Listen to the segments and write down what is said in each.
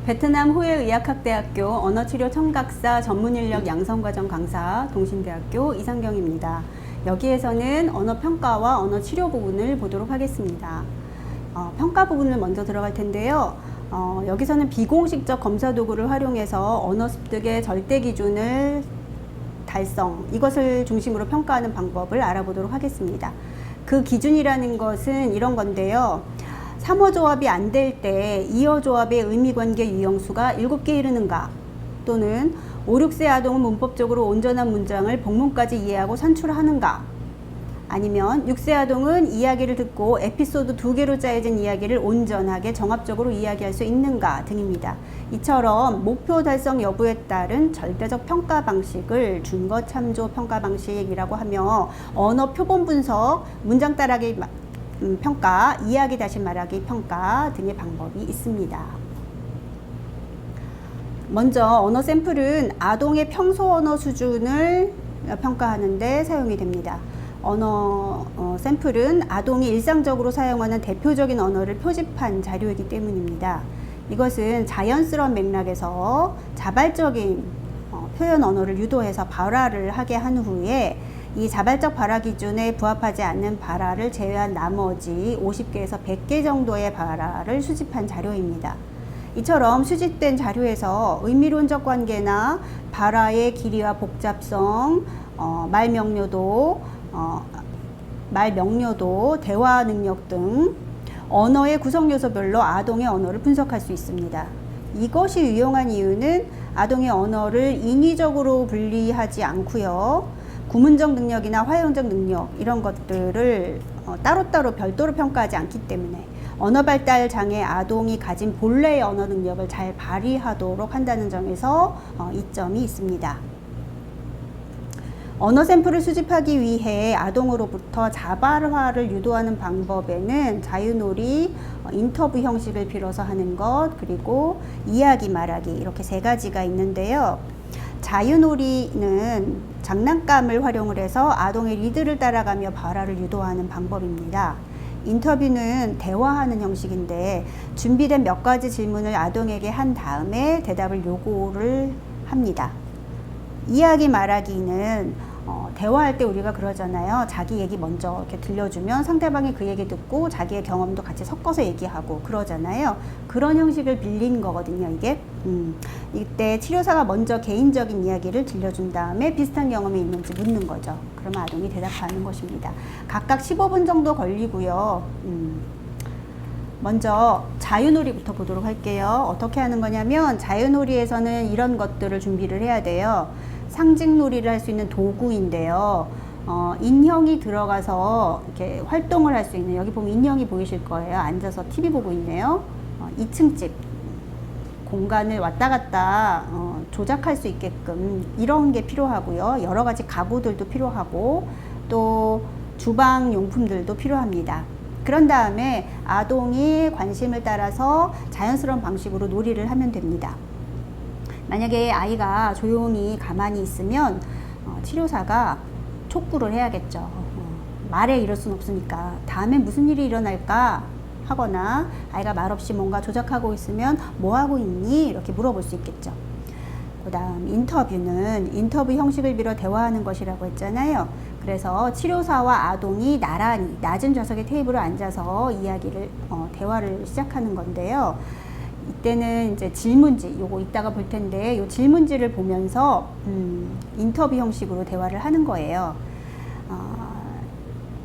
베트남 후에의학학대학교 언어치료 청각사 전문인력 양성과정 강사 동신대학교 이상경입니다. 여기에서는 언어평가와 언어치료 부분을 보도록 하겠습니다. 평가 부분을 먼저 들어갈 텐데요. 여기서는 비공식적 검사 도구를 활용해서 언어 습득의 절대 기준을 달성, 이것을 중심으로 평가하는 방법을 알아보도록 하겠습니다. 그 기준이라는 것은 이런 건데요. 3어 조합이 안 될 때 2어 조합의 의미관계 유형수가 7개 이르는가, 또는 5, 6세 아동은 문법적으로 온전한 문장을 복문까지 이해하고 산출하는가, 아니면 6세 아동은 이야기를 듣고 에피소드 2개로 짜여진 이야기를 온전하게 정합적으로 이야기할 수 있는가 등입니다. 이처럼 목표 달성 여부에 따른 절대적 평가 방식을 준거 참조 평가 방식이라고 하며, 언어 표본 분석, 문장 따라하기 평가, 이야기 다시 말하기 평가 등의 방법이 있습니다. 먼저 언어 샘플은 아동의 평소 언어 수준을 평가하는 데 사용이 됩니다. 언어 샘플은 아동이 일상적으로 사용하는 대표적인 언어를 표집한 자료이기 때문입니다. 이것은 자연스러운 맥락에서 자발적인 표현 언어를 유도해서 발화를 하게 한 후에 이 자발적 발화 기준에 부합하지 않는 발화를 제외한 나머지 50개에서 100개 정도의 발화를 수집한 자료입니다. 이처럼 수집된 자료에서 의미론적 관계나 발화의 길이와 복잡성, 말 명료도, 대화 능력 등 언어의 구성 요소별로 아동의 언어를 분석할 수 있습니다. 이것이 유용한 이유는 아동의 언어를 인위적으로 분리하지 않고요. 구문적 능력이나 화형적 능력, 이런 것들을 따로따로 별도로 평가하지 않기 때문에 언어 발달 장애 아동이 가진 본래의 언어 능력을 잘 발휘하도록 한다는 점에서 이점이 있습니다. 언어 샘플을 수집하기 위해 아동으로부터 자발화를 유도하는 방법에는 자유놀이, 인터뷰 형식을 빌어서 하는 것, 그리고 이야기 말하기, 이렇게 세 가지가 있는데요. 자유놀이는 장난감을 활용을 해서 아동의 리드를 따라가며 발화를 유도하는 방법입니다. 인터뷰는 대화하는 형식인데 준비된 몇 가지 질문을 아동에게 한 다음에 대답을 요구를 합니다. 이야기 말하기는 대화할 때 우리가 그러잖아요. 자기 얘기 먼저 이렇게 들려주면 상대방이 그 얘기 듣고 자기의 경험도 같이 섞어서 얘기하고 그러잖아요. 그런 형식을 빌린 거거든요, 이게. 이때 치료사가 먼저 개인적인 이야기를 들려준 다음에 비슷한 경험이 있는지 묻는 거죠. 그러면 아동이 대답하는 것입니다. 각각 15분 정도 걸리고요. 먼저 자유놀이부터 보도록 할게요. 어떻게 하는 거냐면, 자유놀이에서는 이런 것들을 준비를 해야 돼요. 상징놀이를 할 수 있는 도구인데요. 인형이 들어가서 이렇게 활동을 할 수 있는, 여기 보면 인형이 보이실 거예요. 앉아서 TV 보고 있네요. 2층 집 공간을 왔다 갔다 조작할 수 있게끔 이런 게 필요하고요. 여러 가지 가구들도 필요하고 또 주방 용품들도 필요합니다. 그런 다음에 아동이 관심을 따라서 자연스러운 방식으로 놀이를 하면 됩니다. 만약에 아이가 조용히 가만히 있으면 치료사가 촉구를 해야겠죠. 말에 이럴 순 없으니까 다음에 무슨 일이 일어날까 하거나, 아이가 말없이 뭔가 조작하고 있으면 뭐 하고 있니? 이렇게 물어볼 수 있겠죠. 그 다음 인터뷰는 인터뷰 형식을 빌어 대화하는 것이라고 했잖아요. 그래서 치료사와 아동이 나란히 낮은 좌석의 테이블에 앉아서 대화를 시작하는 건데요. 이때는 이제 질문지, 요거 이따가 볼 텐데, 요 질문지를 보면서 인터뷰 형식으로 대화를 하는 거예요.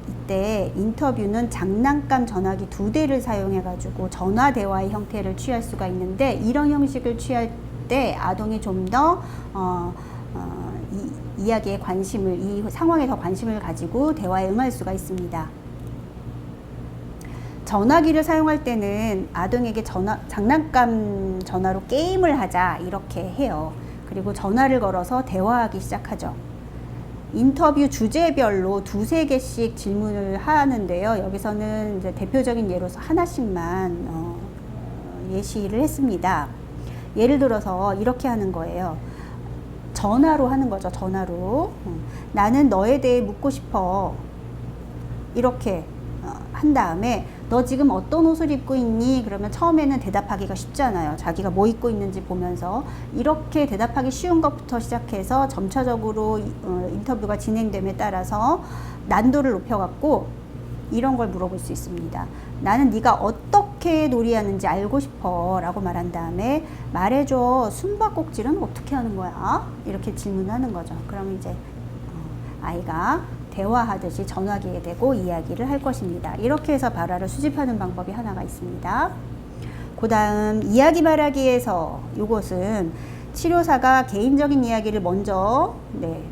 이때 인터뷰는 장난감 전화기 2대를 사용해 가지고 전화 대화의 형태를 취할 수가 있는데, 이런 형식을 취할 때 아동이 좀 더 이야기에 관심을, 이 상황에 더 관심을 가지고 대화에 응할 수가 있습니다. 전화기를 사용할 때는 아동에게 장난감 전화로 게임을 하자 이렇게 해요. 그리고 전화를 걸어서 대화하기 시작하죠. 인터뷰 주제별로 2~3개씩 질문을 하는데요. 여기서는 이제 대표적인 예로서 하나씩만 예시를 했습니다. 예를 들어서 이렇게 하는 거예요. 전화로 하는 거죠. 전화로. 나는 너에 대해 묻고 싶어. 이렇게 한 다음에 너 지금 어떤 옷을 입고 있니? 그러면 처음에는 대답하기가 쉽잖아요. 자기가 뭐 입고 있는지 보면서. 이렇게 대답하기 쉬운 것부터 시작해서 점차적으로 인터뷰가 진행됨에 따라서 난도를 높여갖고 이런 걸 물어볼 수 있습니다. 나는 네가 어떻게 놀이하는지 알고 싶어 라고 말한 다음에 말해줘. 숨바꼭질은 어떻게 하는 거야? 이렇게 질문하는 거죠. 그럼 이제 아이가 대화하듯이 전화기에 대고 이야기를 할 것입니다. 이렇게 해서 발화를 수집하는 방법이 하나가 있습니다. 그 다음 이야기 말하기에서 이것은 치료사가 개인적인 이야기를 먼저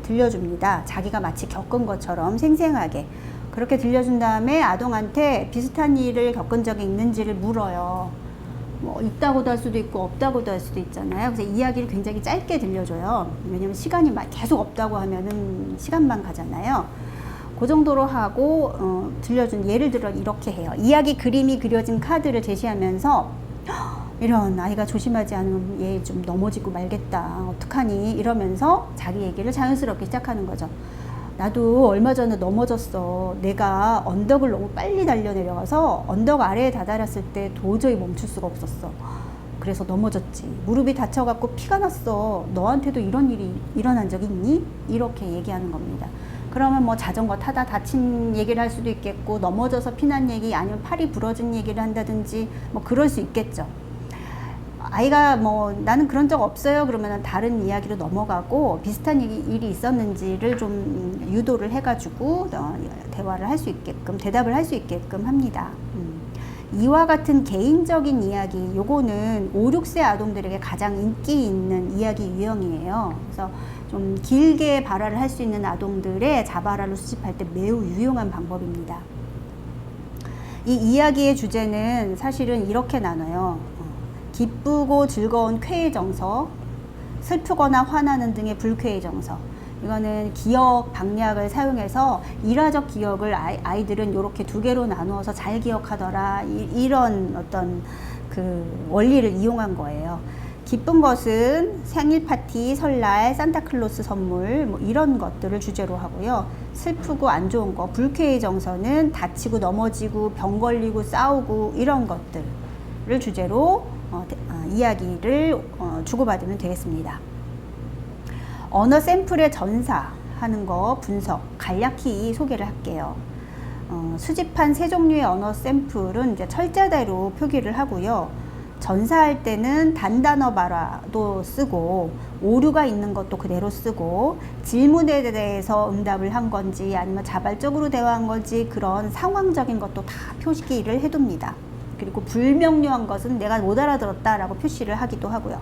들려줍니다. 자기가 마치 겪은 것처럼 생생하게 그렇게 들려준 다음에 아동한테 비슷한 일을 겪은 적이 있는지를 물어요. 뭐 있다고도 할 수도 있고 없다고도 할 수도 있잖아요. 그래서 이야기를 굉장히 짧게 들려줘요. 왜냐면 시간이 계속 없다고 하면은 시간만 가잖아요. 그 정도로 하고 들려준 예를 들어 이렇게 해요. 이야기 그림이 그려진 카드를 제시하면서 이런 아이가 조심하지 않으면 얘 좀 넘어지고 말겠다. 어떡하니? 이러면서 자기 얘기를 자연스럽게 시작하는 거죠. 나도 얼마 전에 넘어졌어. 내가 언덕을 너무 빨리 달려내려가서 언덕 아래에 다다랐을 때 도저히 멈출 수가 없었어. 그래서 넘어졌지. 무릎이 다쳐갖고 피가 났어. 너한테도 이런 일이 일어난 적 있니? 이렇게 얘기하는 겁니다. 그러면 뭐 자전거 타다 다친 얘기를 할 수도 있겠고, 넘어져서 피난 얘기, 아니면 팔이 부러진 얘기를 한다든지 뭐 그럴 수 있겠죠. 아이가 뭐 나는 그런 적 없어요 그러면 다른 이야기로 넘어가고 비슷한 일이 있었는지를 좀 유도를 해가지고 대화를 할 수 있게끔, 대답을 할 수 있게끔 합니다. 이와 같은 개인적인 이야기, 요거는 5, 6세 아동들에게 가장 인기 있는 이야기 유형이에요. 그래서 좀 길게 발화를 할 수 있는 아동들의 자발화를 수집할 때 매우 유용한 방법입니다. 이 이야기의 주제는 사실은 이렇게 나눠요. 기쁘고 즐거운 쾌의 정서, 슬프거나 화나는 등의 불쾌의 정서. 이거는 기억 방략을 사용해서 일화적 기억을 아이들은 이렇게 두 개로 나누어서 잘 기억하더라. 이런 어떤 그 원리를 이용한 거예요. 기쁜 것은 생일 파티, 설날, 산타클로스 선물 뭐 이런 것들을 주제로 하고요. 슬프고 안 좋은 거, 불쾌의 정서는 다치고 넘어지고 병 걸리고 싸우고 이런 것들을 주제로 이야기를 주고받으면 되겠습니다. 언어 샘플의 전사하는 거 분석 간략히 소개를 할게요. 수집한 세 종류의 언어 샘플은 이제 철자대로 표기를 하고요. 전사할 때는 단단어 발화도 쓰고 오류가 있는 것도 그대로 쓰고 질문에 대해서 응답을 한 건지 아니면 자발적으로 대화한 건지 그런 상황적인 것도 다 표기를 해둡니다. 그리고 불명료한 것은 내가 못 알아들었다라고 표시를 하기도 하고요.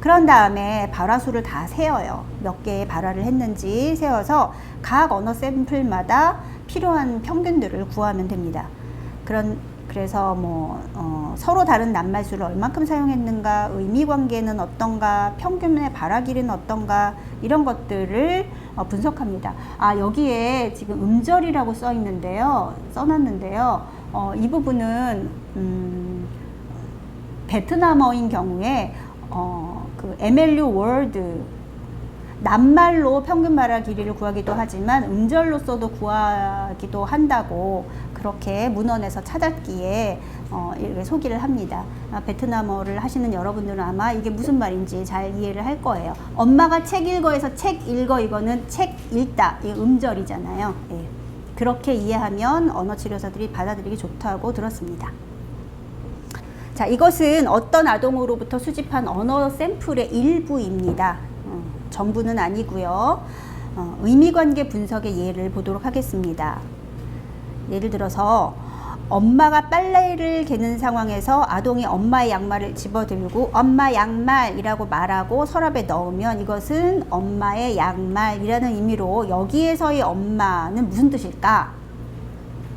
그런 다음에 발화수를 다 세어요. 몇 개의 발화를 했는지 세어서 각 언어 샘플마다 필요한 평균들을 구하면 됩니다. 그래서 서로 다른 낱말수를 얼만큼 사용했는가, 의미 관계는 어떤가, 평균의 발화 길이는 어떤가 이런 것들을 분석합니다. 여기에 지금 음절이라고 써놨는데요. 이 부분은 베트남어인 경우에 그 MLU 월드 낱말로 평균 발화 길이를 구하기도 하지만 음절로 써도 구하기도 한다고 그렇게 문헌에서 찾았기에 이렇게 소개를 합니다. 베트남어를 하시는 여러분들은 아마 이게 무슨 말인지 잘 이해를 할 거예요. 엄마가 책 읽어에서 책 읽어 이거는 책 읽다 이 음절이잖아요. 예. 그렇게 이해하면 언어치료사들이 받아들이기 좋다고 들었습니다. 자, 이것은 어떤 아동으로부터 수집한 언어 샘플의 일부입니다. 전부는 아니고요. 의미관계 분석의 예를 보도록 하겠습니다. 예를 들어서 엄마가 빨래를 개는 상황에서 아동이 엄마의 양말을 집어들고 엄마 양말이라고 말하고 서랍에 넣으면 이것은 엄마의 양말이라는 의미로 여기에서의 엄마는 무슨 뜻일까?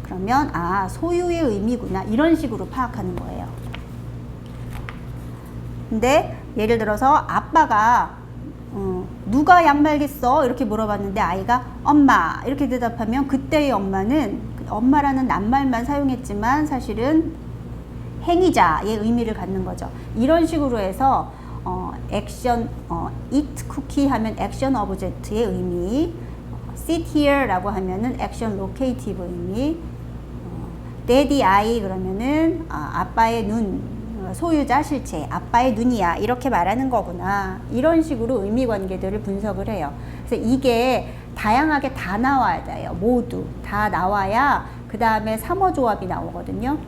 그러면 소유의 의미구나 이런 식으로 파악하는 거예요. 근데 예를 들어서 아빠가 누가 양말겠어? 이렇게 물어봤는데 아이가 엄마 이렇게 대답하면 그때의 엄마는 엄마라는 낱말만 사용했지만 사실은 행위자의 의미를 갖는 거죠. 이런 식으로 해서 액션 eat cookie 하면 액션 오브젝트의 의미, sit here 라고 하면은 액션 로케이티브 의미, daddy eye 그러면은 아빠의 눈, 소유자 실체, 아빠의 눈이야 이렇게 말하는 거구나. 이런 식으로 의미 관계들을 분석을 해요. 그래서 이게 다양하게 다 나와야 돼요. 모두 다 나와야 그 다음에 3어 조합이 나오거든요.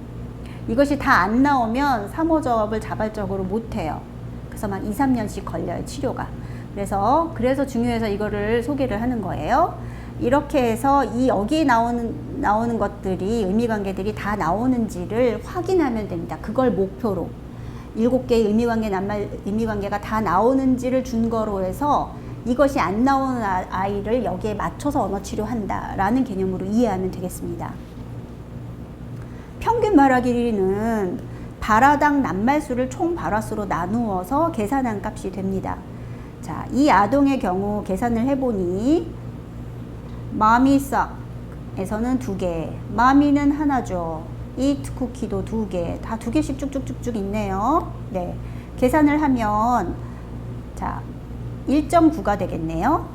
이것이 다 안 나오면 3어 조합을 자발적으로 못 해요. 그래서 막 2, 3년씩 걸려요, 치료가. 그래서 중요해서 이거를 소개를 하는 거예요. 이렇게 해서 이 여기에 나오는 것들이 의미관계들이 다 나오는지를 확인하면 됩니다. 그걸 목표로 7개의 의미관계가 다 나오는지를 준거로 해서 이것이 안 나오는 아이를 여기에 맞춰서 언어치료한다라는 개념으로 이해하면 되겠습니다. 평균 발화 길이는 발화당 낱말수를 총 발화수로 나누어서 계산한 값이 됩니다. 자, 이 아동의 경우 계산을 해보니 마미싹에서는 2개, 마미는 하나죠. eat 쿠키도 2개, 다 2개씩 쭉쭉쭉쭉 있네요. 네, 계산을 하면 자 1.9가 되겠네요.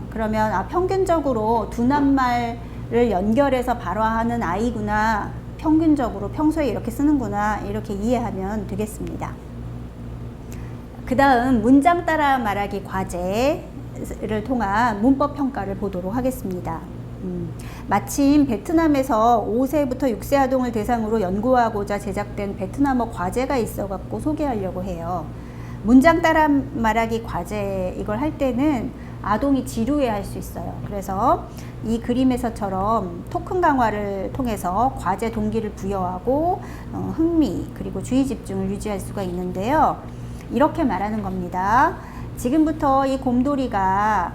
그러면 평균적으로 두 낱말을 연결해서 발화하는 아이구나, 평균적으로 평소에 이렇게 쓰는구나, 이렇게 이해하면 되겠습니다. 그 다음 문장 따라 말하기 과제를 통한 문법 평가를 보도록 하겠습니다. 마침 베트남에서 5세부터 6세 아동을 대상으로 연구하고자 제작된 베트남어 과제가 있어 갖고 소개하려고 해요. 문장 따라 말하기 과제 이걸 할 때는 아동이 지루해 할 수 있어요. 그래서 이 그림에서처럼 토큰 강화를 통해서 과제 동기를 부여하고 흥미 그리고 주의 집중을 유지할 수가 있는데요. 이렇게 말하는 겁니다. 지금부터 이 곰돌이가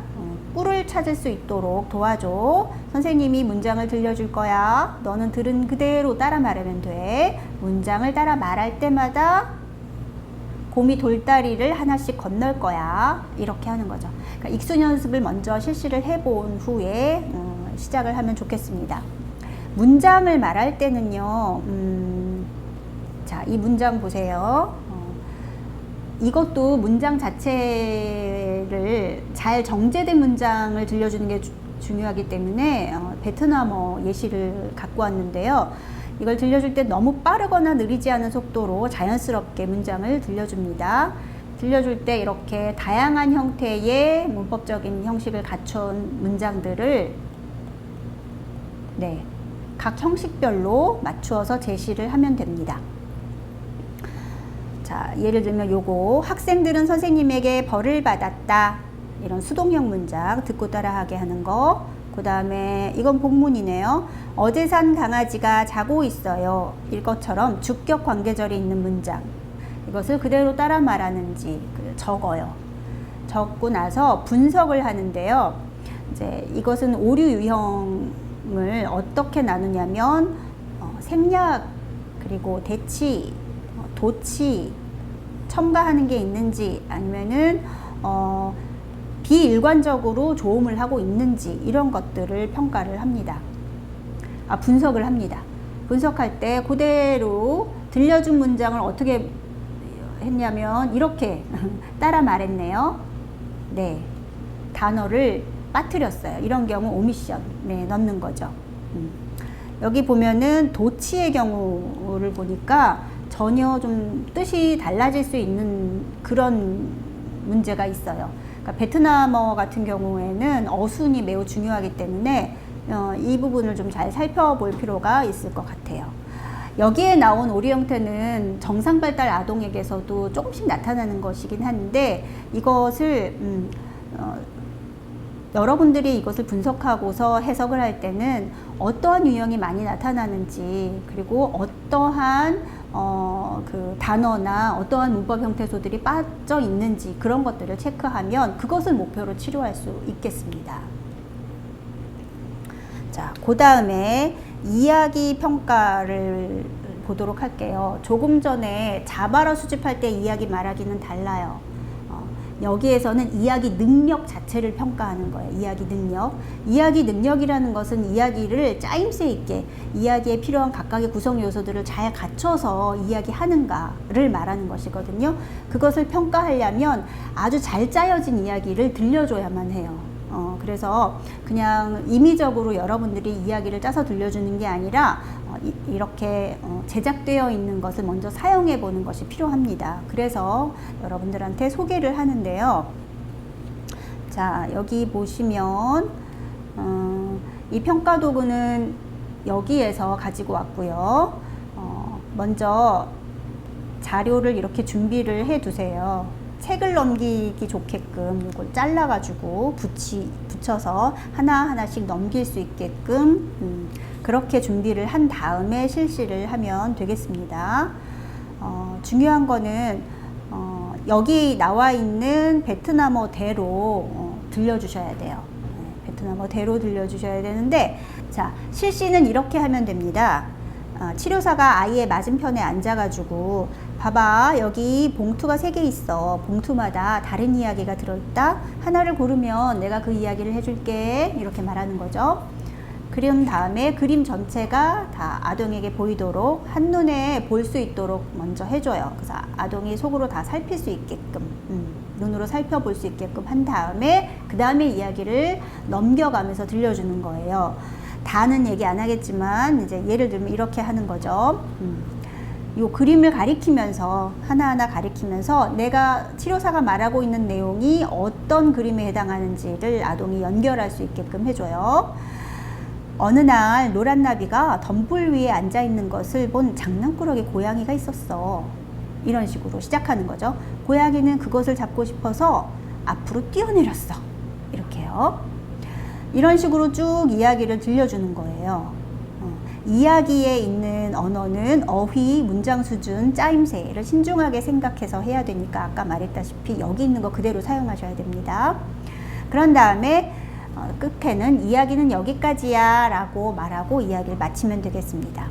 꿀을 찾을 수 있도록 도와줘. 선생님이 문장을 들려줄 거야. 너는 들은 그대로 따라 말하면 돼. 문장을 따라 말할 때마다 곰이 돌다리를 하나씩 건널 거야. 이렇게 하는 거죠. 그러니까 익순 연습을 먼저 실시를 해본 후에 시작을 하면 좋겠습니다. 문장을 말할 때는요. 자, 이 문장 보세요. 이것도 문장 자체를 잘 정제된 문장을 들려주는 게 중요하기 때문에 베트남어 예시를 갖고 왔는데요. 이걸 들려줄 때 너무 빠르거나 느리지 않은 속도로 자연스럽게 문장을 들려줍니다. 들려줄 때 이렇게 다양한 형태의 문법적인 형식을 갖춘 문장들을 각 형식별로 맞추어서 제시를 하면 됩니다. 자, 예를 들면 요거 학생들은 선생님에게 벌을 받았다. 이런 수동형 문장 듣고 따라하게 하는 거. 그 다음에 이건 본문이네요. 어제 산 강아지가 자고 있어요. 이것처럼 주격 관계절이 있는 문장. 이것을 그대로 따라 말하는지 적어요. 적고 나서 분석을 하는데요. 이제 이것은 오류 유형을 어떻게 나누냐면 생략 그리고 대치 도치 첨가하는 게 있는지 아니면은 비일관적으로 조음을 하고 있는지 이런 것들을 평가를 합니다. 분석을 합니다. 분석할 때 그대로 들려준 문장을 어떻게 했냐면 이렇게 따라 말했네요. 네, 단어를 빠뜨렸어요. 이런 경우 오미션 넣는 거죠. 여기 보면은 도치의 경우를 보니까 전혀 좀 뜻이 달라질 수 있는 그런 문제가 있어요. 그러니까 베트남어 같은 경우에는 어순이 매우 중요하기 때문에 이 부분을 좀 잘 살펴볼 필요가 있을 것 같아요. 여기에 나온 오류 형태는 정상발달 아동에게서도 조금씩 나타나는 것이긴 한데 이것을 여러분들이 이것을 분석하고서 해석을 할 때는 어떠한 유형이 많이 나타나는지 그리고 어떠한 그 단어나 어떠한 문법 형태소들이 빠져 있는지 그런 것들을 체크하면 그것을 목표로 치료할 수 있겠습니다. 자, 그 다음에 이야기 평가를 보도록 할게요. 조금 전에 자발어 수집할 때 이야기 말하기는 달라요. 여기에서는 이야기 능력 자체를 평가하는 거예요. 이야기 능력. 이야기 능력이라는 것은 이야기를 짜임새 있게 이야기에 필요한 각각의 구성 요소들을 잘 갖춰서 이야기하는가를 말하는 것이거든요. 그것을 평가하려면 아주 잘 짜여진 이야기를 들려줘야만 해요. 그래서 그냥 임의적으로 여러분들이 이야기를 짜서 들려주는 게 아니라 이렇게 제작되어 있는 것을 먼저 사용해 보는 것이 필요합니다. 그래서 여러분들한테 소개를 하는데요. 자, 여기 보시면 이 평가 도구는 여기에서 가지고 왔고요. 먼저 자료를 이렇게 준비를 해 두세요. 책을 넘기기 좋게끔 이걸 잘라가지고 붙여서 하나하나씩 넘길 수 있게끔 그렇게 준비를 한 다음에 실시를 하면 되겠습니다. 중요한 거는 여기 나와 있는 베트남어대로 들려주셔야 돼요. 베트남어대로 들려주셔야 되는데, 자, 실시는 이렇게 하면 됩니다. 치료사가 아이의 맞은편에 앉아가지고 봐봐, 여기 봉투가 3개 있어. 봉투마다 다른 이야기가 들어있다. 하나를 고르면 내가 그 이야기를 해줄게. 이렇게 말하는 거죠. 그림 다음에 그림 전체가 다 아동에게 보이도록 한눈에 볼 수 있도록 먼저 해줘요. 그래서 아동이 속으로 다 살필 수 있게끔, 눈으로 살펴볼 수 있게끔 한 다음에 그 다음에 이야기를 넘겨가면서 들려주는 거예요. 다는 얘기 안 하겠지만 이제 예를 들면 이렇게 하는 거죠. 요 그림을 가리키면서 하나하나 가리키면서 내가 치료사가 말하고 있는 내용이 어떤 그림에 해당하는지를 아동이 연결할 수 있게끔 해줘요. 어느 날 노란 나비가 덤불 위에 앉아 있는 것을 본 장난꾸러기 고양이가 있었어. 이런 식으로 시작하는 거죠. 고양이는 그것을 잡고 싶어서 앞으로 뛰어내렸어. 이렇게요. 이런 식으로 쭉 이야기를 들려주는 거예요. 이야기에 있는 언어는 어휘, 문장 수준, 짜임새를 신중하게 생각해서 해야 되니까 아까 말했다시피 여기 있는 거 그대로 사용하셔야 됩니다. 그런 다음에 끝에는 이야기는 여기까지야 라고 말하고 이야기를 마치면 되겠습니다.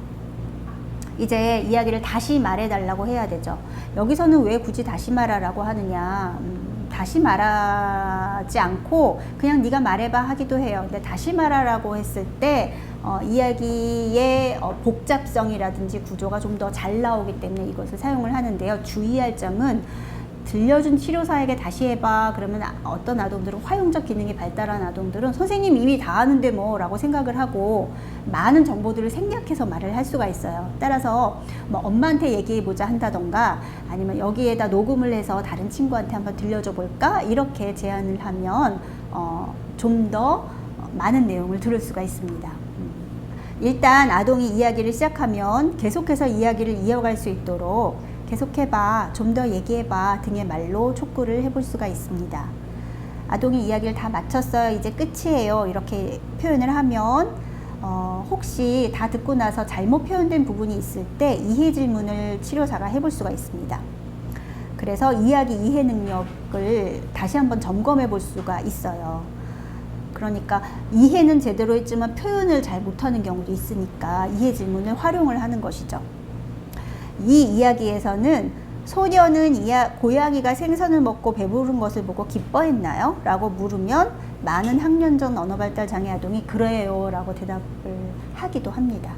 이제 이야기를 다시 말해달라고 해야 되죠. 여기서는 왜 굳이 다시 말하라고 하느냐, 다시 말하지 않고 그냥 네가 말해봐 하기도 해요. 근데 다시 말하라고 했을 때 이야기의 복잡성이라든지 구조가 좀 더 잘 나오기 때문에 이것을 사용을 하는데요. 주의할 점은 들려준 치료사에게 다시 해봐 그러면 어떤 아동들은 화용적 기능이 발달한 아동들은 선생님 이미 다 아는데 뭐 라고 생각을 하고 많은 정보들을 생략해서 말을 할 수가 있어요. 따라서 뭐 엄마한테 얘기해보자 한다던가 아니면 여기에다 녹음을 해서 다른 친구한테 한번 들려줘 볼까 이렇게 제안을 하면 좀 더 많은 내용을 들을 수가 있습니다. 일단 아동이 이야기를 시작하면 계속해서 이야기를 이어갈 수 있도록 계속해봐, 좀 더 얘기해봐 등의 말로 촉구를 해볼 수가 있습니다. 아동이 이야기를 다 마쳤어요. 이제 끝이에요. 이렇게 표현을 하면 혹시 다 듣고 나서 잘못 표현된 부분이 있을 때 이해 질문을 치료사가 해볼 수가 있습니다. 그래서 이야기 이해 능력을 다시 한번 점검해 볼 수가 있어요. 그러니까 이해는 제대로 했지만 표현을 잘 못하는 경우도 있으니까 이해 질문을 활용을 하는 것이죠. 이 이야기에서는 소녀는 고양이가 생선을 먹고 배부른 것을 보고 기뻐했나요? 라고 물으면 많은 학년전 언어발달 장애 아동이 그래요 라고 대답을 하기도 합니다.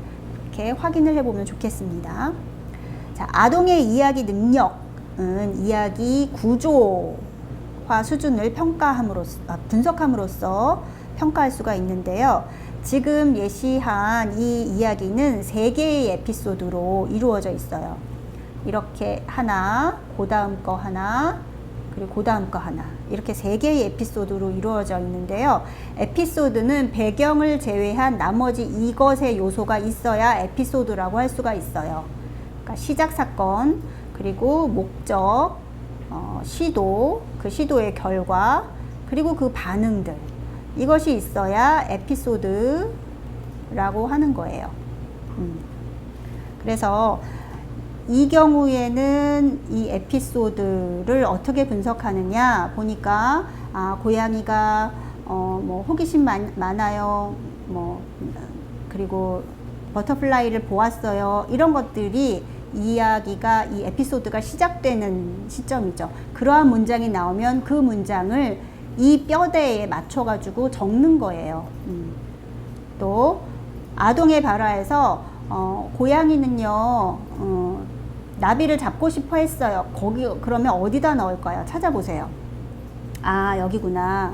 이렇게 확인을 해보면 좋겠습니다. 자, 아동의 이야기 능력은 이야기 구조화 수준을 분석함으로써 평가할 수가 있는데요. 지금 예시한 이 이야기는 3개의 에피소드로 이루어져 있어요. 이렇게 하나, 그 다음 거 하나, 그리고 그 다음 거 하나, 이렇게 3개의 에피소드로 이루어져 있는데요. 에피소드는 배경을 제외한 나머지 이것의 요소가 있어야 에피소드라고 할 수가 있어요. 그러니까 시작 사건, 그리고 목적, 시도, 그 시도의 결과, 그리고 그 반응들, 이것이 있어야 에피소드라고 하는 거예요. 그래서 이 경우에는 이 에피소드를 어떻게 분석하느냐 보니까 고양이가 뭐 호기심 많아요. 그리고 버터플라이를 보았어요. 이런 것들이 이야기가 이 에피소드가 시작되는 시점이죠. 그러한 문장이 나오면 그 문장을 이 뼈대에 맞춰가지고 적는 거예요. 또 아동의 발화에서 고양이는요 나비를 잡고 싶어 했어요. 거기 그러면 어디다 넣을까요? 찾아보세요. 아 여기구나.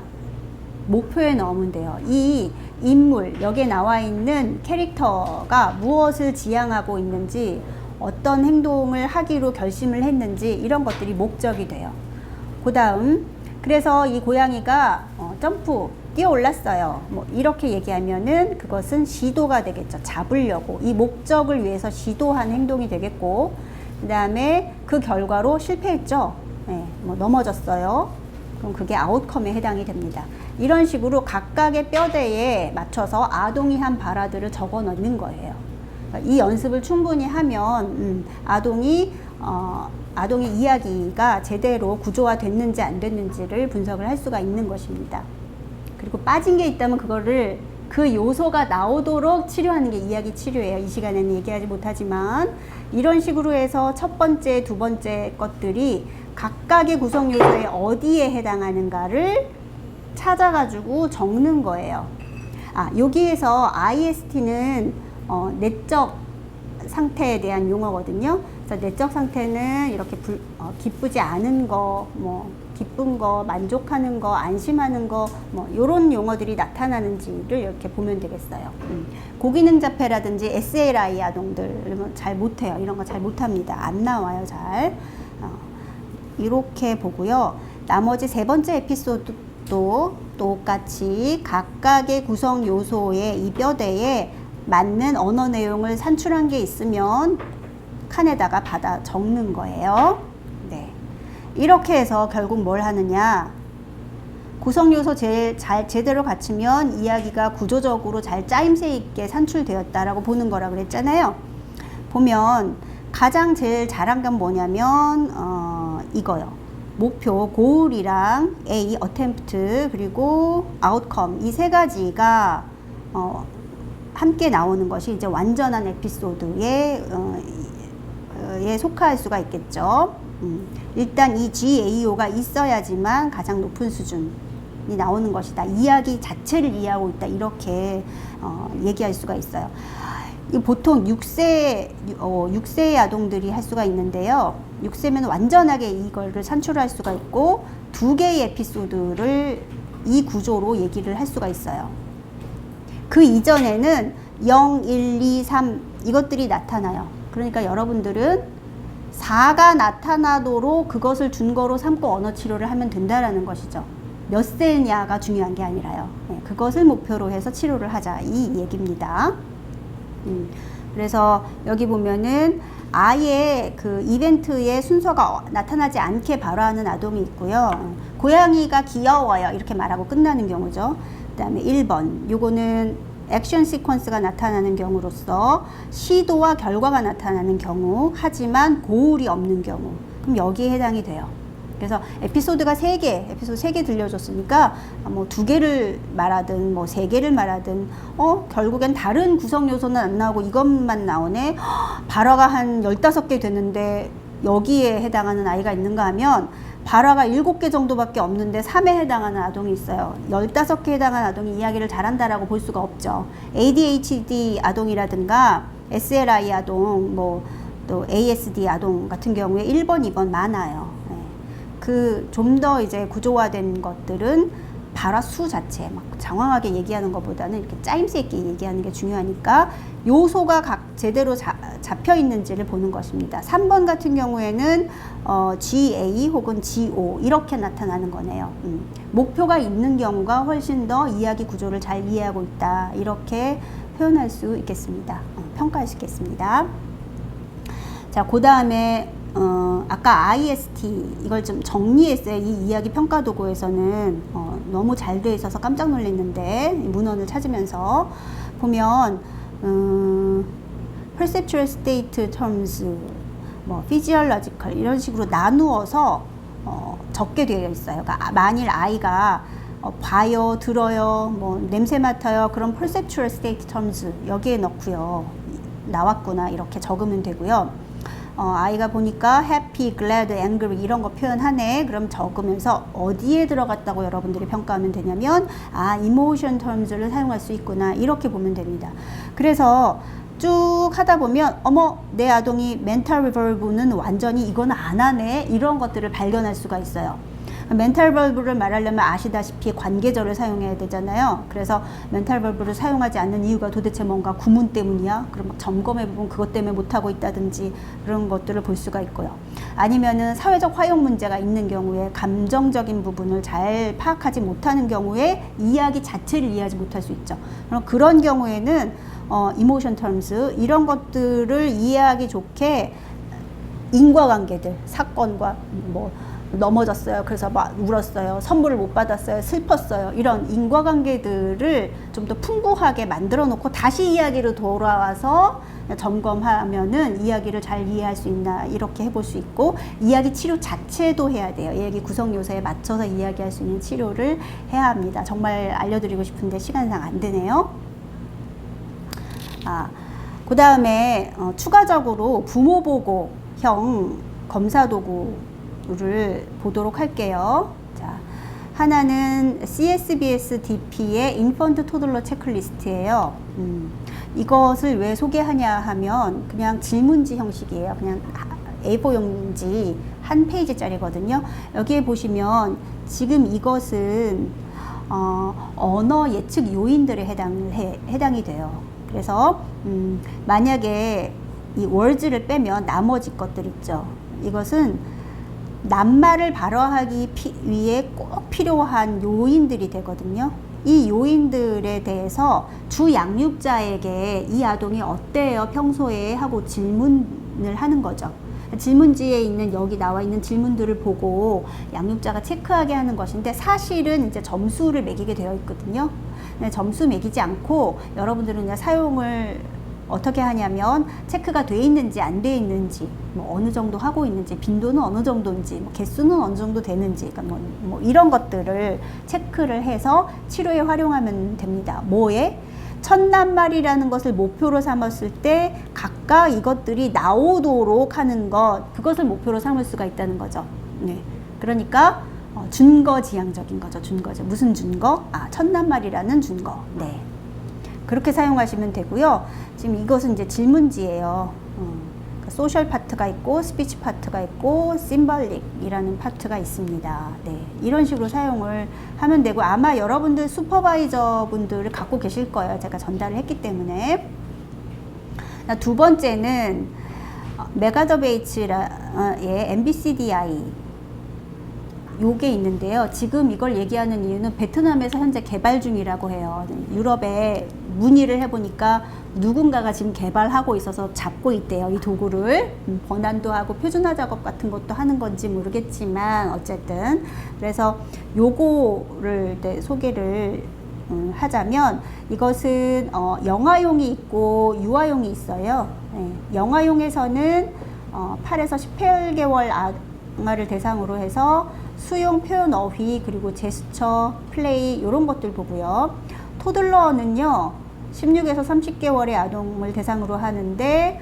목표에 넣으면 돼요. 이 인물, 여기에 나와 있는 캐릭터가 무엇을 지향하고 있는지, 어떤 행동을 하기로 결심을 했는지, 이런 것들이 목적이 돼요. 그 다음, 그래서 이 고양이가 점프, 뛰어 올랐어요. 뭐 이렇게 얘기하면은 그것은 시도가 되겠죠. 잡으려고. 이 목적을 위해서 시도한 행동이 되겠고, 그 다음에 그 결과로 실패했죠. 네, 뭐 넘어졌어요. 그럼 그게 아웃컴에 해당이 됩니다. 이런 식으로 각각의 뼈대에 맞춰서 아동이 한 발화들을 적어 넣는 거예요. 이 연습을 충분히 하면 아동이 이야기가 제대로 구조화됐는지 안 됐는지를 분석을 할 수가 있는 것입니다. 그리고 빠진 게 있다면 그거를 그 요소가 나오도록 치료하는 게 이야기 치료예요. 이 시간에는 얘기하지 못하지만 이런 식으로 해서 첫 번째, 두 번째 것들이 각각의 구성 요소에 어디에 해당하는가를 찾아가지고 적는 거예요. 여기에서 IST는 내적 상태에 대한 용어거든요. 그래서 내적 상태는 이렇게 기쁘지 않은 거, 뭐 기쁜 거, 만족하는 거, 안심하는 거, 뭐 이런 용어들이 나타나는지를 이렇게 보면 되겠어요. 고기능자폐라든지 SLI 아동들 잘 못해요. 이런 거 잘 못합니다. 안 나와요, 잘. 이렇게 보고요. 나머지 세 번째 에피소드도 똑같이 각각의 구성 요소의 이 뼈대에 맞는 언어 내용을 산출한 게 있으면 칸에다가 받아 적는 거예요. 네. 이렇게 해서 결국 뭘 하느냐, 구성 요소 제대로 갖추면 이야기가 구조적으로 잘 짜임새 있게 산출되었다라고 보는 거라 그랬잖아요. 보면 가장 제일 잘한 건 뭐냐면 이거요. 목표, goal이랑 A, attempt, 그리고 outcome, 이 세 가지가 함께 나오는 것이 이제 완전한 에피소드에 속할 수가 있겠죠. 일단 이 GAO가 있어야지만 가장 높은 수준이 나오는 것이다. 이야기 자체를 이해하고 있다. 이렇게 얘기할 수가 있어요. 보통 6세 아동들이 할 수가 있는데요. 6세면 완전하게 이걸 산출할 수가 있고 2개의 에피소드를 이 구조로 얘기를 할 수가 있어요. 그 이전에는 0, 1, 2, 3 이것들이 나타나요. 그러니까 여러분들은 4가 나타나도록 그것을 준거로 삼고 언어 치료를 하면 된다라는 것이죠. 몇 세냐가 중요한 게 아니라요. 네, 그것을 목표로 해서 치료를 하자, 이 얘기입니다. 그래서 여기 보면은 아예 그 이벤트의 순서가 나타나지 않게 발화하는 아동이 있고요. 고양이가 귀여워요 이렇게 말하고 끝나는 경우죠. 그 다음에 1번 요거는 액션 시퀀스가 나타나는 경우로서 시도와 결과가 나타나는 경우, 하지만 고울이 없는 경우, 그럼 여기에 해당이 돼요. 그래서 에피소드가 3개, 에피소드 3개 들려줬으니까 뭐 2개를 말하든 뭐 3개를 말하든 결국엔 다른 구성 요소는 안 나오고 이것만 나오네. 발화가 한 15개 됐는데 여기에 해당하는 아이가 있는가 하면 발화가 7개 정도밖에 없는데 3에 해당하는 아동이 있어요. 15개에 해당하는 아동이 이야기를 잘한다라고 볼 수가 없죠. ADHD 아동이라든가 SLI 아동, 뭐 또 ASD 아동 같은 경우에 1번, 2번 많아요. 그 좀 더 이제 구조화된 것들은 발화 수 자체 막 장황하게 얘기하는 것보다는 이렇게 짜임새 있게 얘기하는 게 중요하니까 요소가 각 제대로 잡혀 있는지를 보는 것입니다. 3번 같은 경우에는 GA 혹은 GO 이렇게 나타나는 거네요. 목표가 있는 경우가 훨씬 더 이야기 구조를 잘 이해하고 있다, 이렇게 표현할 수 있겠습니다. 평가할 수 있겠습니다. 자, 그 다음에 아까 IST 이걸 좀 정리했어요. 이 이야기 평가 도구에서는 너무 잘 돼 있어서 깜짝 놀랐는데 문헌을 찾으면서 보면 perceptual state terms, 뭐 physiological 이런 식으로 나누어서 적게 되어 있어요. 그러니까 만일 아이가 봐요, 들어요, 뭐 냄새 맡아요, 그럼 perceptual state terms 여기에 넣고요. 나왔구나 이렇게 적으면 되고요. 아이가 보니까 happy, glad, angry 이런 거 표현하네. 그럼 적으면서 어디에 들어갔다고 여러분들이 평가하면 되냐면 emotion terms를 사용할 수 있구나, 이렇게 보면 됩니다. 그래서 쭉 하다 보면 어머, 내 아동이 mental verb는 완전히 이건 안 하네, 이런 것들을 발견할 수가 있어요. 멘탈 벌브를 말하려면 아시다시피 관계절을 사용해야 되잖아요. 그래서 멘탈 벌브를 사용하지 않는 이유가 도대체 뭔가 구문 때문이야? 그럼 막 점검해보면 그것 때문에 못하고 있다든지 그런 것들을 볼 수가 있고요. 아니면은 사회적 활용 문제가 있는 경우에 감정적인 부분을 잘 파악하지 못하는 경우에 이야기 자체를 이해하지 못할 수 있죠. 그런 경우에는 이모션 텀스 이런 것들을 이해하기 좋게 인과관계들, 사건과 뭐 넘어졌어요. 그래서 막 울었어요. 선물을 못 받았어요. 슬펐어요. 이런 인과관계들을 좀 더 풍부하게 만들어 놓고 다시 이야기로 돌아와서 점검하면은 이야기를 잘 이해할 수 있나 이렇게 해볼 수 있고, 이야기 치료 자체도 해야 돼요. 이야기 구성 요소에 맞춰서 이야기할 수 있는 치료를 해야 합니다. 정말 알려드리고 싶은데 시간상 안 되네요. 그 다음에 추가적으로 부모 보고형 검사 도구를 보도록 할게요. 자, 하나는 CSBS DP의 인펀트 토들러 체크리스트예요. 이것을 왜 소개하냐 하면 그냥 질문지 형식이에요. 그냥 A4 용지 한 페이지짜리거든요. 여기에 보시면 지금 이것은 언어 예측 요인들에 해당이 돼요. 그래서 만약에 이 월즈를 빼면 나머지 것들 있죠. 이것은 낱말을 발화하기 위해 꼭 필요한 요인들이 되거든요. 이 요인들에 대해서 주 양육자에게 이 아동이 어때요? 평소에 하고 질문을 하는 거죠. 질문지에 있는 여기 나와 있는 질문들을 보고 양육자가 체크하게 하는 것인데, 사실은 이제 점수를 매기게 되어 있거든요. 점수 매기지 않고 여러분들은 그냥 사용을 어떻게 하냐면 체크가 돼 있는지 안 돼 있는지, 뭐 어느 정도 하고 있는지, 빈도는 어느 정도인지, 뭐 개수는 어느 정도 되는지, 그러니까 뭐 이런 것들을 체크를 해서 치료에 활용하면 됩니다. 뭐에? 첫낱말이라는 것을 목표로 삼았을 때 각각 이것들이 나오도록 하는 것, 그것을 목표로 삼을 수가 있다는 거죠. 네. 그러니까 준거지향적인 거죠. 준거죠. 무슨 준거? 첫낱말이라는 준거. 네. 그렇게 사용하시면 되고요. 지금 이것은 이제 질문지예요. 소셜 파트가 있고 스피치 파트가 있고 심벌릭이라는 파트가 있습니다. 네, 이런 식으로 사용을 하면 되고, 아마 여러분들 슈퍼바이저 분들을 갖고 계실 거예요. 제가 전달을 했기 때문에. 두 번째는 메가더베이츠의 MBCDI 요게 있는데요. 지금 이걸 얘기하는 이유는 베트남에서 현재 개발 중이라고 해요. 유럽에 문의를 해보니까 누군가가 지금 개발하고 있어서 잡고 있대요. 이 도구를 번안도 하고 표준화 작업 같은 것도 하는 건지 모르겠지만 어쨌든, 그래서 요거를 소개를 하자면, 이것은 영아용이 있고 유아용이 있어요. 네, 영아용에서는 8에서 18개월 아가를 대상으로 해서 수용, 표현, 어휘, 그리고 제스처, 플레이 이런 것들 보고요. 토들러는요 16에서 30개월의 아동을 대상으로 하는데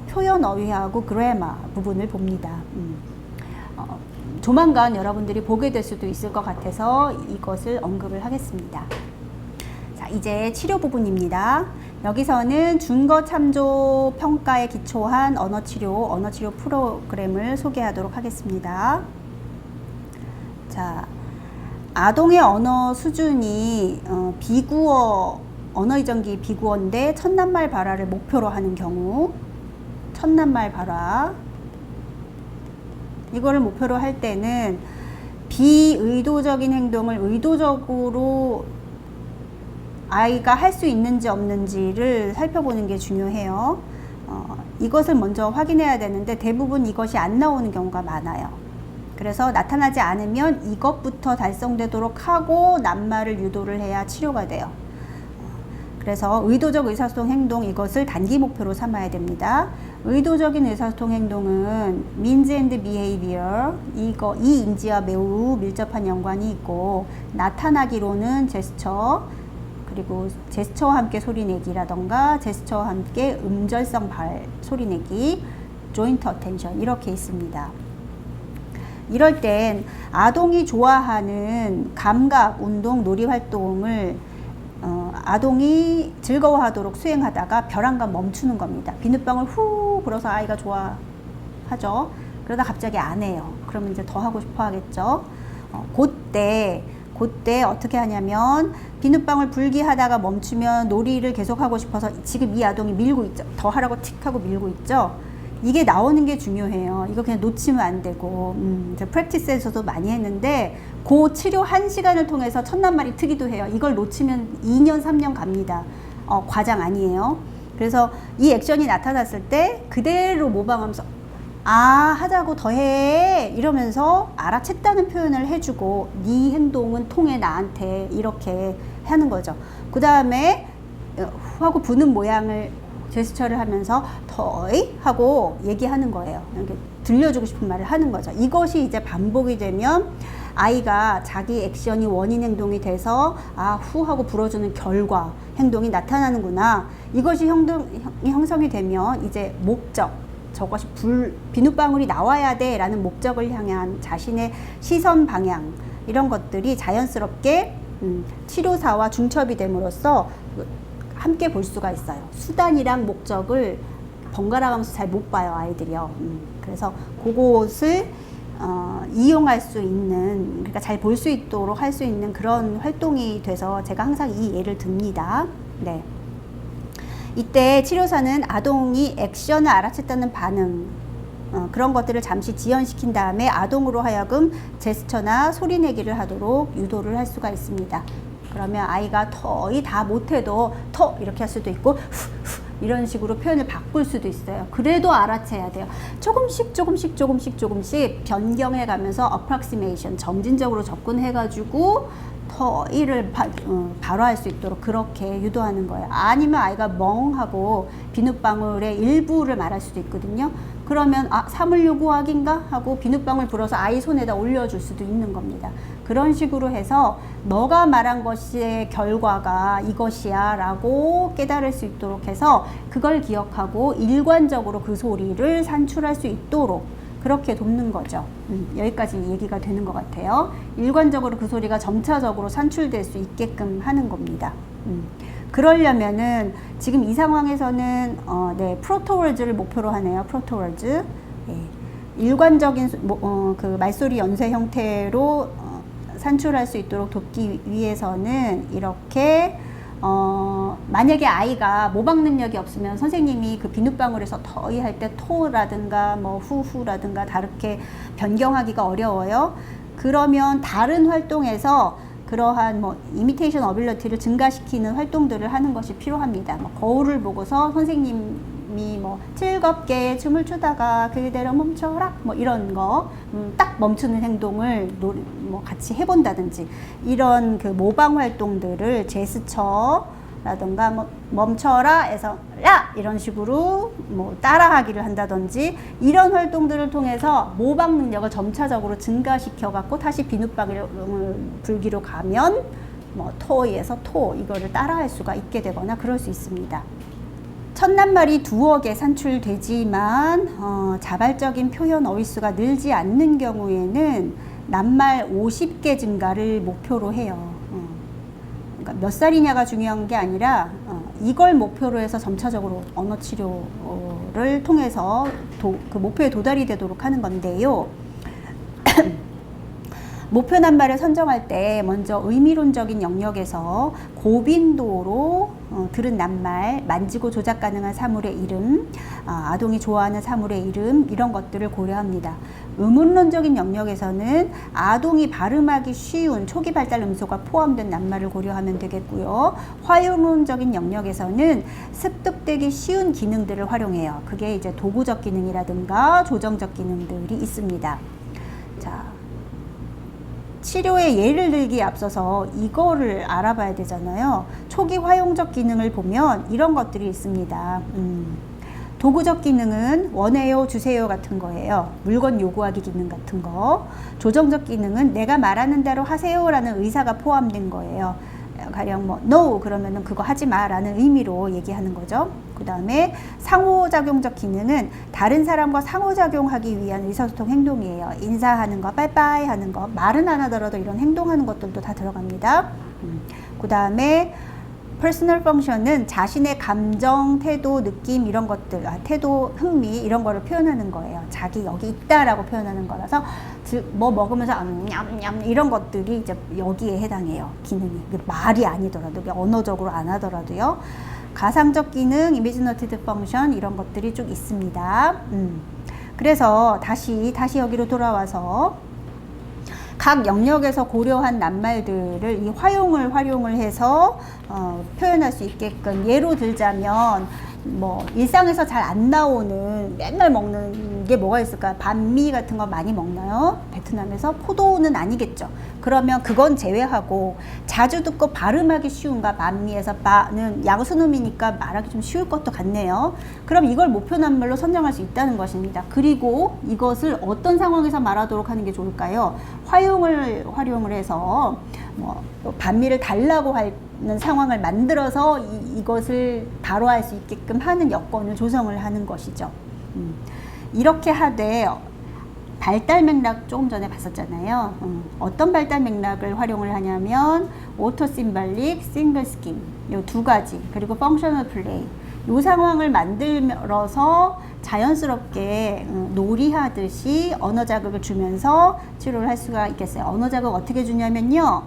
표현, 어휘하고 그래마 부분을 봅니다. 조만간 여러분들이 보게 될 수도 있을 것 같아서 이것을 언급을 하겠습니다. 자, 이제 치료 부분입니다. 여기서는 준거 참조 평가에 기초한 언어치료 프로그램을 소개하도록 하겠습니다. 자, 아동의 언어 수준이 비구어, 언어이전기 비구어인데 첫낱말 발화를 목표로 하는 경우, 첫낱말 발화 이거를 목표로 할 때는 비의도적인 행동을 의도적으로 아이가 할 수 있는지 없는지를 살펴보는 게 중요해요. 이것을 먼저 확인해야 되는데 대부분 이것이 안 나오는 경우가 많아요. 그래서 나타나지 않으면 이것부터 달성되도록 하고 낱말을 유도를 해야 치료가 돼요. 그래서 의도적 의사소통 행동, 이것을 단기 목표로 삼아야 됩니다. 의도적인 의사소통 행동은 means and behavior, 이 인지와 매우 밀접한 연관이 있고, 나타나기로는 제스처, 그리고 제스처와 함께 소리내기라던가 제스처와 함께 음절성 발 소리내기, joint attention 이렇게 있습니다. 이럴 땐 아동이 좋아하는 감각, 운동, 놀이 활동을 아동이 즐거워하도록 수행하다가 벼랑간 멈추는 겁니다. 비눗방울 후 불어서 아이가 좋아하죠. 그러다 갑자기 안 해요. 그러면 이제 더 하고 싶어 하겠죠. 그때 어떻게 하냐면 비눗방울 불기 하다가 멈추면 놀이를 계속하고 싶어서 지금 이 아동이 밀고 있죠. 더 하라고 틱 하고 밀고 있죠. 이게 나오는 게 중요해요. 이거 그냥 놓치면 안 되고 프랙티스에서도 많이 했는데 그 치료 1시간을 통해서 첫낱말이 트기도 해요. 이걸 놓치면 2년 3년 갑니다. 과장 아니에요. 그래서 이 액션이 나타났을 때 그대로 모방하면서 하자고 더해 이러면서 알아챘다는 표현을 해주고 네 행동은 통해 나한테 이렇게 하는 거죠. 그 다음에 하고 부는 모양을 제스처를 하면서 더이 하고 얘기하는 거예요. 이렇게 들려주고 싶은 말을 하는 거죠. 이것이 이제 반복이 되면 아이가 자기 액션이 원인 행동이 돼서 후 하고 불어주는 결과 행동이 나타나는구나. 이것이 형성이 되면 이제 목적, 저것이 비눗방울이 나와야 돼 라는 목적을 향한 자신의 시선 방향, 이런 것들이 자연스럽게 치료사와 중첩이 됨으로써 함께 볼 수가 있어요. 수단이랑 목적을 번갈아 가면서 잘 못 봐요, 아이들이요. 그래서 그것을 이용할 수 있는, 그러니까 잘 볼 수 있도록 할 수 있는 그런 활동이 돼서 제가 항상 이 예를 듭니다. 네. 이때 치료사는 아동이 액션을 알아챘다는 반응, 그런 것들을 잠시 지연시킨 다음에 아동으로 하여금 제스처나 소리 내기를 하도록 유도를 할 수가 있습니다. 그러면 아이가 더이 다 못해도 더 이렇게 할 수도 있고 이런 식으로 표현을 바꿀 수도 있어요. 그래도 알아채야 돼요. 조금씩 변경해 가면서 approximation, 점진적으로 접근해 가지고 더이를 바로 할 수 있도록 그렇게 유도하는 거예요. 아니면 아이가 멍하고 비눗방울의 일부를 말할 수도 있거든요. 그러면 사물 요구하기인가 하고 비눗방울 불어서 아이 손에다 올려줄 수도 있는 겁니다. 그런 식으로 해서 너가 말한 것의 결과가 이것이야 라고 깨달을 수 있도록 해서 그걸 기억하고 일관적으로 그 소리를 산출할 수 있도록 그렇게 돕는 거죠. 여기까지 얘기가 되는 것 같아요. 일관적으로 그 소리가 점차적으로 산출될 수 있게끔 하는 겁니다. 그러려면은 지금 이 상황에서는 프로토월즈를 목표로 하네요. 프로토월즈. 일관적인 그 말소리 연쇄 형태로 산출할 수 있도록 돕기 위해서는 이렇게 만약에 아이가 모방 능력이 없으면 선생님이 그 비눗방울에서 더이 할 때 토라든가 뭐 후후라든가 다르게 변경하기가 어려워요. 그러면 다른 활동에서 그러한 이미테이션 어빌리티를 증가시키는 활동들을 하는 것이 필요합니다. 거울을 보고서 선생님이 즐겁게 춤을 추다가 그대로 멈춰라 이런 거 딱 멈추는 행동을 같이 해본다든지 이런 그 모방 활동들을 제스처라든가 멈춰라 해서 야 이런 식으로 따라하기를 한다든지 이런 활동들을 통해서 모방 능력을 점차적으로 증가시켜 갖고 다시 비눗방울 불기로 가면 토에서 토 이거를 따라할 수가 있게 되거나 그럴 수 있습니다. 첫낱말이 두어 개 산출되지만 자발적인 표현 어휘수가 늘지 않는 경우에는 낱말 50개 증가를 목표로 해요. 그러니까 몇 살이냐가 중요한 게 아니라 이걸 목표로 해서 점차적으로 언어 치료를 통해서 그 목표에 도달이 되도록 하는 건데요. 목표 낱말을 선정할 때 먼저 의미론적인 영역에서 고빈도로 들은 낱말, 만지고 조작 가능한 사물의 이름, 아동이 좋아하는 사물의 이름 이런 것들을 고려합니다. 의문론적인 영역에서는 아동이 발음하기 쉬운 초기 발달 음소가 포함된 낱말을 고려하면 되겠고요. 활용론적인 영역에서는 습득되기 쉬운 기능들을 활용해요. 그게 이제 도구적 기능이라든가 조정적 기능들이 있습니다. 자, 치료의 예를 들기에 앞서서 이거를 알아봐야 되잖아요. 초기 활용적 기능을 보면 이런 것들이 있습니다. 도구적 기능은 원해요, 주세요 같은 거예요. 물건 요구하기 기능 같은 거. 조정적 기능은 내가 말하는 대로 하세요라는 의사가 포함된 거예요. 가령 no 그러면은 그거 하지 마라는 의미로 얘기하는 거죠. 그 다음에 상호작용적 기능은 다른 사람과 상호작용하기 위한 의사소통 행동이에요. 인사하는 거, 빠이빠이 하는 거, 말은 안 하더라도 이런 행동하는 것들도 다 들어갑니다. 그 다음에 퍼스널 펑션은 자신의 감정, 태도, 느낌 이런 것들, 태도, 흥미 이런 거를 표현하는 거예요. 자기 여기 있다라고 표현하는 거라서 뭐 먹으면서 냠냠 이런 것들이 이제 여기에 해당해요. 기능이 말이 아니더라도 언어적으로 안 하더라도요. 가상적 기능, 이미지너티드 펑션 이런 것들이 쭉 있습니다. 그래서 다시 여기로 돌아와서 각 영역에서 고려한 낱말들을 이 활용을 해서 표현할 수 있게끔 예로 들자면 뭐 일상에서 잘 안 나오는 맨날 먹는 게 뭐가 있을까요? 반미 같은 거 많이 먹나요? 베트남에서 포도는 아니겠죠. 그러면 그건 제외하고 자주 듣고 발음하기 쉬운가? 반미에서 바는 양수음이니까 말하기 좀 쉬울 것도 같네요. 그럼 이걸 목표 낱말로 선정할 수 있다는 것입니다. 그리고 이것을 어떤 상황에서 말하도록 하는 게 좋을까요? 활용을 해서 뭐 반미를 달라고 하는 상황을 만들어서 이것을 바로 할 수 있게끔 하는 여건을 조성을 하는 것이죠. 이렇게 하되 발달 맥락 조금 전에 봤었잖아요. 어떤 발달 맥락을 활용을 하냐면 오토 심발릭, 싱글 스kim 이 두 가지, 그리고 펑셔널 플레이 이 상황을 만들어서 자연스럽게 놀이하듯이 언어 자극을 주면서 치료를 할 수가 있겠어요. 언어 자극 어떻게 주냐면요.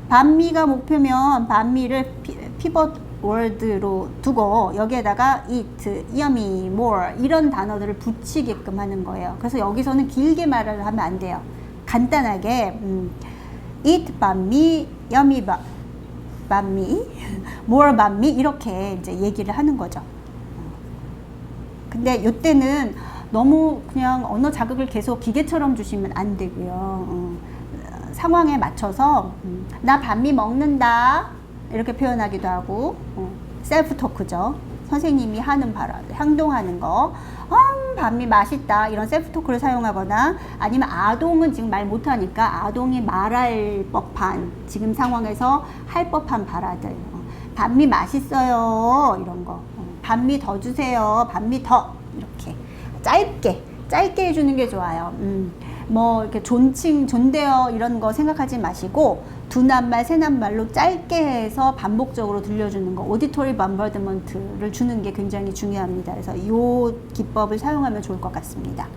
반미가 목표면 반미를 피벗 월드로 두고 여기에다가 eat, yummy, more 이런 단어들을 붙이게끔 하는 거예요. 그래서 여기서는 길게 말을 하면 안 돼요. 간단하게 eat 반미, yummy 반미, more 반미 이렇게 이제 얘기를 하는 거죠. 근데 이때는 너무 그냥 언어 자극을 계속 기계처럼 주시면 안 되고요. 상황에 맞춰서 나 반미 먹는다 이렇게 표현하기도 하고 셀프 토크죠. 선생님이 하는 바라 행동하는 거 반미 맛있다 이런 셀프 토크를 사용하거나 아니면 아동은 지금 말 못하니까 아동이 말할 법한 지금 상황에서 할 법한 발화들 반미 맛있어요 이런 거 반미 더 주세요 반미 더 이렇게 짧게 해주는 게 좋아요. 뭐 이렇게 존칭, 존대어 이런 거 생각하지 마시고 두 낱말, 세 낱말로 짧게 해서 반복적으로 들려주는 거 오디토리 범버드먼트를 주는 게 굉장히 중요합니다. 그래서 이 기법을 사용하면 좋을 것 같습니다.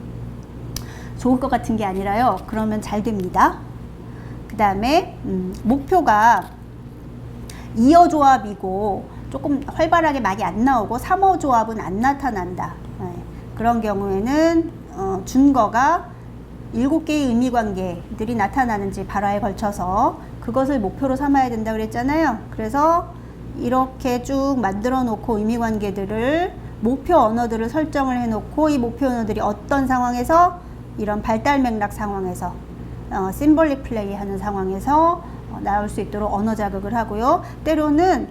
좋을 것 같은 게 아니라요. 그러면 잘 됩니다. 그 다음에 목표가 2어 조합이고 조금 활발하게 많이 안 나오고 3어 조합은 안 나타난다. 그런 경우에는 준거가 7개의 의미관계들이 나타나는지 발화에 걸쳐서 그것을 목표로 삼아야 된다 그랬잖아요. 그래서 이렇게 쭉 만들어 놓고 의미관계들을 목표 언어들을 설정을 해 놓고 이 목표 언어들이 어떤 상황에서 이런 발달 맥락 상황에서 심볼릭 플레이 하는 상황에서 나올 수 있도록 언어 자극을 하고요. 때로는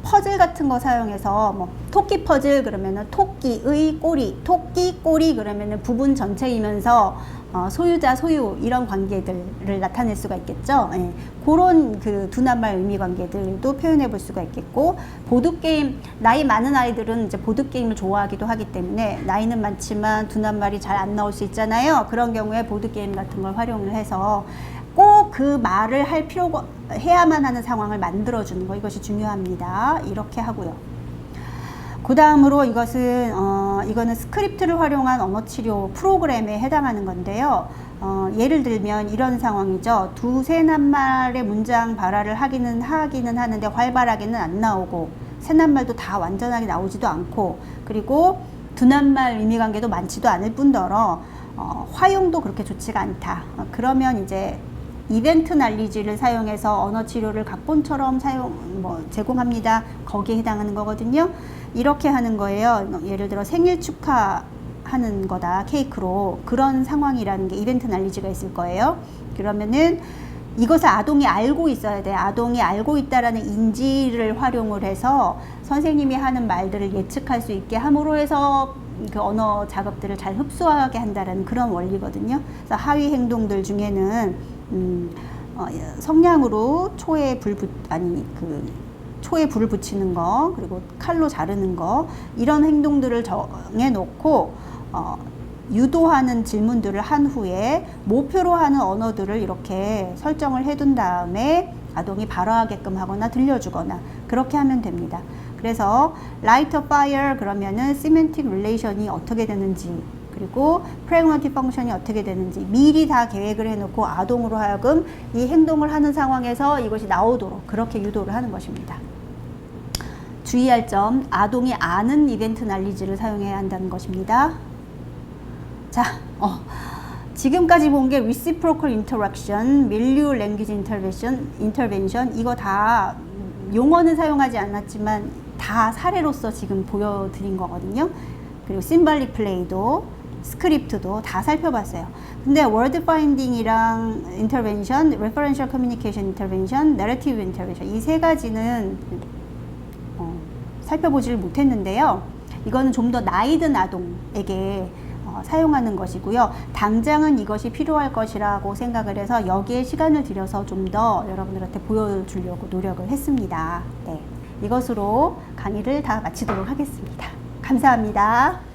퍼즐 같은 거 사용해서 뭐 토끼 퍼즐 그러면은 토끼의 꼬리, 토끼 꼬리 그러면은 부분 전체이면서 소유자 소유 이런 관계들을 나타낼 수가 있겠죠. 예. 그런 그 두 낱말 의미 관계들도 표현해 볼 수가 있겠고 보드게임 나이 많은 아이들은 이제 보드게임을 좋아하기도 하기 때문에 나이는 많지만 두 낱말이 잘 안 나올 수 있잖아요. 그런 경우에 보드게임 같은 걸 활용을 해서 꼭 그 말을 할 필요가 해야만 하는 상황을 만들어 주는 거 이것이 중요합니다. 이렇게 하고요. 그 다음으로 이거는 스크립트를 활용한 언어치료 프로그램에 해당하는 건데요. 예를 들면 이런 상황이죠. 두세 낱말의 문장 발화를 하기는 하는데 활발하게는 안 나오고 세 낱말도 다 완전하게 나오지도 않고 그리고 두 낱말 의미관계도 많지도 않을 뿐더러 화용도 그렇게 좋지가 않다. 그러면 이제 이벤트 날리지를 사용해서 언어 치료를 각본처럼 제공합니다. 거기에 해당하는 거거든요. 이렇게 하는 거예요. 예를 들어 생일 축하하는 거다. 케이크로. 그런 상황이라는 게 이벤트 날리지가 있을 거예요. 그러면은 이것을 아동이 알고 있어야 돼요. 아동이 알고 있다라는 인지를 활용을 해서 선생님이 하는 말들을 예측할 수 있게 함으로 해서 그 언어 작업들을 잘 흡수하게 한다라는 그런 원리거든요. 그래서 하위 행동들 중에는 성냥으로 초에 불을 붙이는 거 그리고 칼로 자르는 거 이런 행동들을 정해 놓고 유도하는 질문들을 한 후에 목표로 하는 언어들을 이렇게 설정을 해둔 다음에 아동이 발화하게끔 하거나 들려주거나 그렇게 하면 됩니다. 그래서 light a fire 그러면은 semantic relation이 어떻게 되는지, 그리고 pragmatic function이 어떻게 되는지 미리 다 계획을 해놓고 아동으로 하여금 이 행동을 하는 상황에서 이것이 나오도록 그렇게 유도를 하는 것입니다. 주의할 점, 아동이 아는 이벤트 난리지를 사용해야 한다는 것입니다. 자, 지금까지 본 게 reciprocal interaction, milieu language intervention 이거 다 용어는 사용하지 않았지만 다 사례로서 지금 보여드린 거거든요. 그리고 symbolic play도 스크립트도 다 살펴봤어요. 근데 word finding이랑 intervention, referential communication intervention, narrative intervention 이 세 가지는 살펴보지를 못했는데요. 이거는 좀 더 나이 든 아동에게 사용하는 것이고요. 당장은 이것이 필요할 것이라고 생각을 해서 여기에 시간을 들여서 좀 더 여러분들한테 보여주려고 노력을 했습니다. 네, 이것으로 강의를 다 마치도록 하겠습니다. 감사합니다.